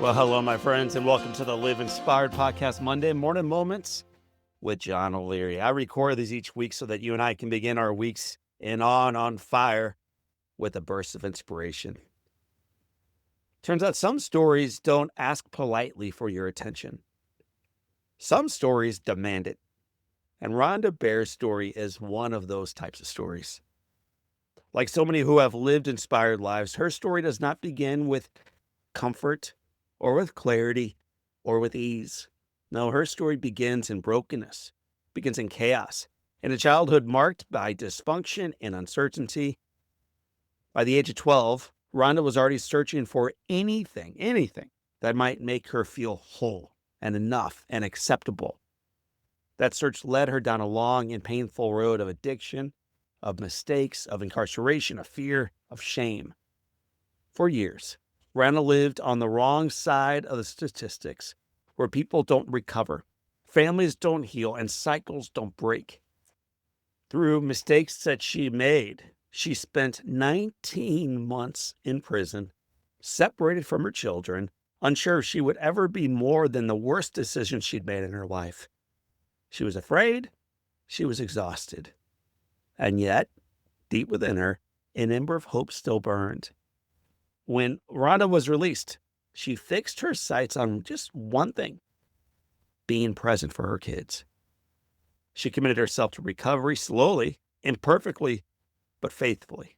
Well, hello, my friends, and welcome to the Live Inspired Podcast Monday Morning Moments with John O'Leary. I record these each week so that you and I can begin our weeks on fire with a burst of inspiration. Turns out some stories don't ask politely for your attention. Some stories demand it. And Rhonda Bear's story is one of those types of stories. Like so many who have lived inspired lives, her story does not begin with comfort or with clarity or with ease. No, her story begins in brokenness, begins in chaos, in a childhood marked by dysfunction and uncertainty. By the age of 12, Rhonda was already searching for anything that might make her feel whole and enough and acceptable. That search led her down a long and painful road of addiction, of mistakes, of incarceration, of fear, of shame. For years, Rhonda lived on the wrong side of the statistics, where people don't recover, families don't heal, and cycles don't break. Through mistakes that she made, she spent 19 months in prison, separated from her children, unsure if she would ever be more than the worst decision she'd made in her life. She was afraid, she was exhausted. And yet, deep within her, an ember of hope still burned. When Rhonda was released, she fixed her sights on just one thing: being present for her kids. She committed herself to recovery slowly, imperfectly, but faithfully.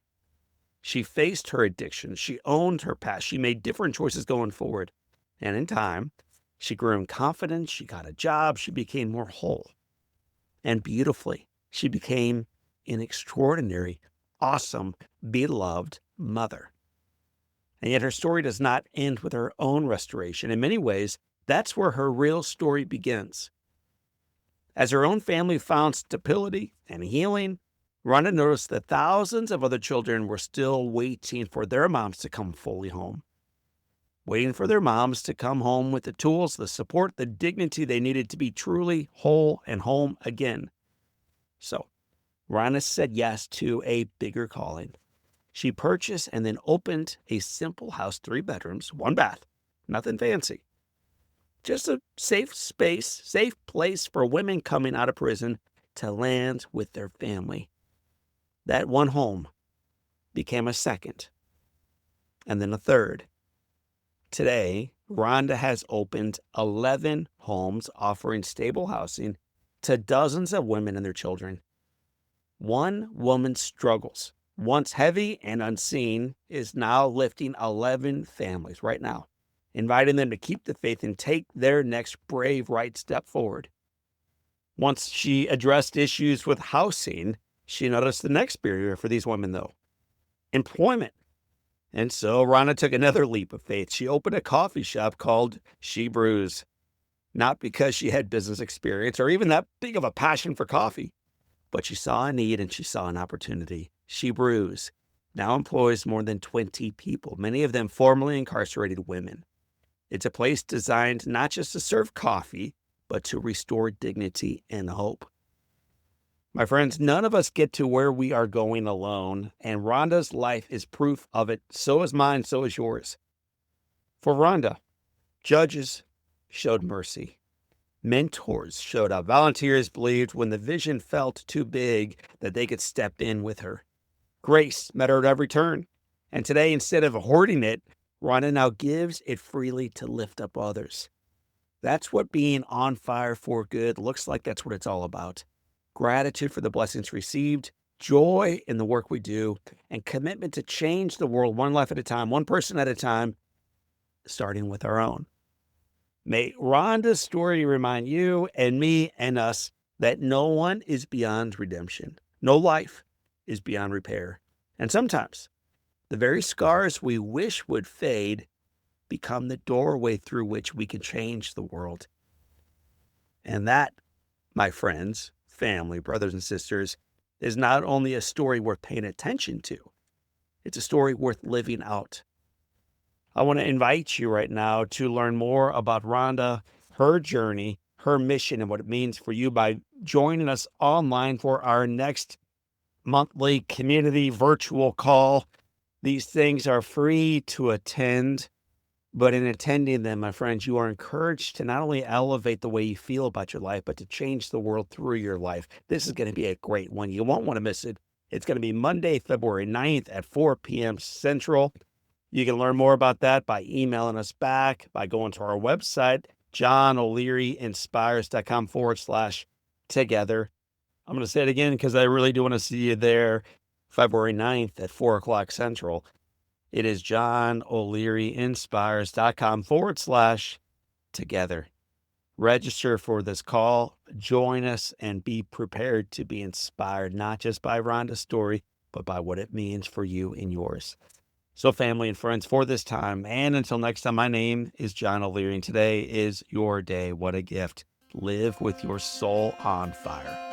She faced her addiction. She owned her past. She made different choices going forward. And in time, she grew in confidence. She got a job. She became more whole. And beautifully, she became an extraordinary, awesome, beloved mother. And yet her story does not end with her own restoration. In many ways, that's where her real story begins. As her own family found stability and healing, Rhonda noticed that thousands of other children were still waiting for their moms to come fully home. Waiting for their moms to come home with the tools, the support, the dignity they needed to be truly whole and home again. So, Rhonda said yes to a bigger calling. She purchased and then opened a simple house, 3 bedrooms, 1 bath, nothing fancy. Just a safe space, safe place for women coming out of prison to land with their family. That one home became a second, and then a third. Today, Rhonda has opened 11 homes offering stable housing to dozens of women and their children. One woman's struggles, once heavy and unseen, is now lifting 11 families right now, inviting them to keep the faith and take their next brave right step forward. Once she addressed issues with housing, she noticed the next barrier for these women, though: employment. And so Rhonda took another leap of faith. She opened a coffee shop called She Brews, not because she had business experience or even that big of a passion for coffee, but she saw a need and she saw an opportunity. She Brews now employs more than 20 people, many of them formerly incarcerated women. It's a place designed not just to serve coffee, but to restore dignity and hope. My friends, none of us get to where we are going alone, and Rhonda's life is proof of it. So is mine, so is yours. For Rhonda, judges showed mercy. Mentors showed up. Volunteers believed when the vision felt too big that they could step in with her. Grace met her at every turn. And today, instead of hoarding it, Rhonda now gives it freely to lift up others. That's what being on fire for good looks like. That's what it's all about. Gratitude for the blessings received, joy in the work we do, and commitment to change the world one life at a time, one person at a time, starting with our own. May Rhonda's story remind you and me and us that no one is beyond redemption. No life is beyond repair. And sometimes the very scars we wish would fade become the doorway through which we can change the world. And that, my friends, family, brothers and sisters, is not only a story worth paying attention to, it's a story worth living out. I want to invite you right now to learn more about Rhonda, her journey, her mission, and what it means for you by joining us online for our next monthly community virtual call. These things are free to attend. But in attending them, my friends, you are encouraged to not only elevate the way you feel about your life, but to change the world through your life. This is going to be a great one. You won't want to miss it. It's going to be Monday, February 9th at 4 p.m. Central. You can learn more about that by emailing us back, by going to our website, johnolearyinspires.com/together. I'm going to say it again because I really do want to see you there February 9th at 4 o'clock Central. It is johnolearyinspires.com/together. Register for this call, join us, and be prepared to be inspired, not just by Rhonda's story, but by what it means for you and yours. So family and friends, for this time, and until next time, my name is John O'Leary, and today is your day. What a gift. Live with your soul on fire.